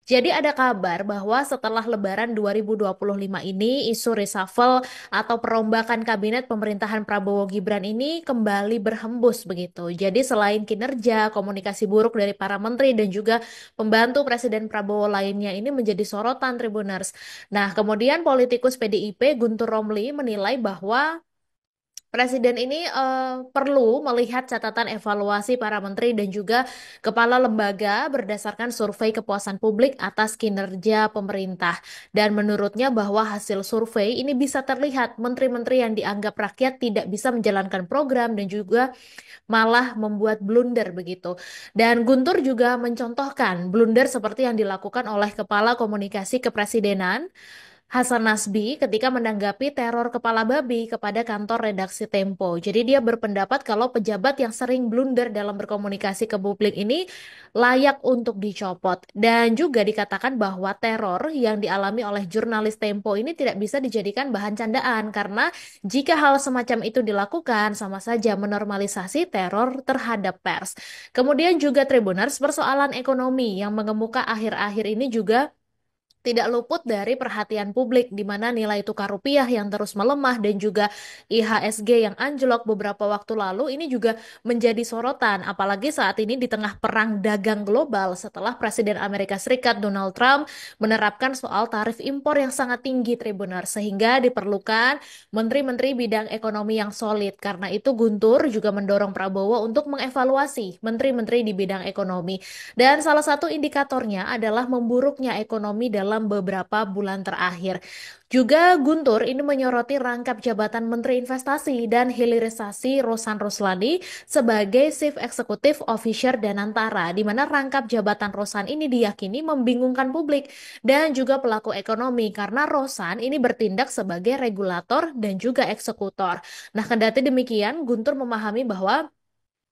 Jadi ada kabar bahwa setelah Lebaran 2025 ini, isu reshuffle atau perombakan kabinet pemerintahan Prabowo Gibran ini kembali berhembus begitu. Jadi selain kinerja, komunikasi buruk dari para menteri dan juga pembantu Presiden Prabowo lainnya ini menjadi sorotan Tribuners. Nah, kemudian politikus PDIP Guntur Romli menilai bahwa Presiden ini perlu melihat catatan evaluasi para menteri dan juga kepala lembaga berdasarkan survei kepuasan publik atas kinerja pemerintah. Dan menurutnya bahwa hasil survei ini bisa terlihat menteri-menteri yang dianggap rakyat tidak bisa menjalankan program dan juga malah membuat blunder begitu. Dan Guntur juga mencontohkan blunder seperti yang dilakukan oleh Kepala Komunikasi Kepresidenan Hasan Nasbi ketika menanggapi teror kepala babi kepada kantor redaksi Tempo. Jadi dia berpendapat kalau pejabat yang sering blunder dalam berkomunikasi ke publik ini layak untuk dicopot. Dan juga dikatakan bahwa teror yang dialami oleh jurnalis Tempo ini tidak bisa dijadikan bahan candaan karena jika hal semacam itu dilakukan sama saja menormalisasi teror terhadap pers. Kemudian juga Tribuners persoalan ekonomi yang mengemuka akhir-akhir ini juga tidak luput dari perhatian publik di mana nilai tukar rupiah yang terus melemah dan juga IHSG yang anjlok beberapa waktu lalu ini juga menjadi sorotan apalagi saat ini di tengah perang dagang global setelah Presiden Amerika Serikat Donald Trump menerapkan soal tarif impor yang sangat tinggi Tribuner sehingga diperlukan menteri-menteri bidang ekonomi yang solid. Karena itu Guntur juga mendorong Prabowo untuk mengevaluasi menteri-menteri di bidang ekonomi. Dan salah satu indikatornya adalah memburuknya ekonomi dalam beberapa bulan terakhir. Juga Guntur ini menyoroti rangkap jabatan Menteri Investasi dan Hilirisasi Rosan Roslani sebagai Chief Executive Officer Danantara, di mana rangkap jabatan Rosan ini diyakini membingungkan publik dan juga pelaku ekonomi karena Rosan ini bertindak sebagai regulator dan juga eksekutor. Nah, kendati demikian, Guntur memahami bahwa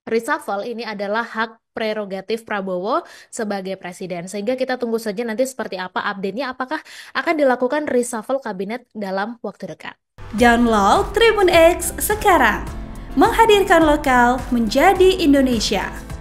reshuffle ini adalah hak prerogatif Prabowo sebagai presiden. Sehingga kita tunggu saja nanti seperti apa update-nya, apakah akan dilakukan reshuffle kabinet dalam waktu dekat. Download Tribun X sekarang, menghadirkan lokal menjadi Indonesia.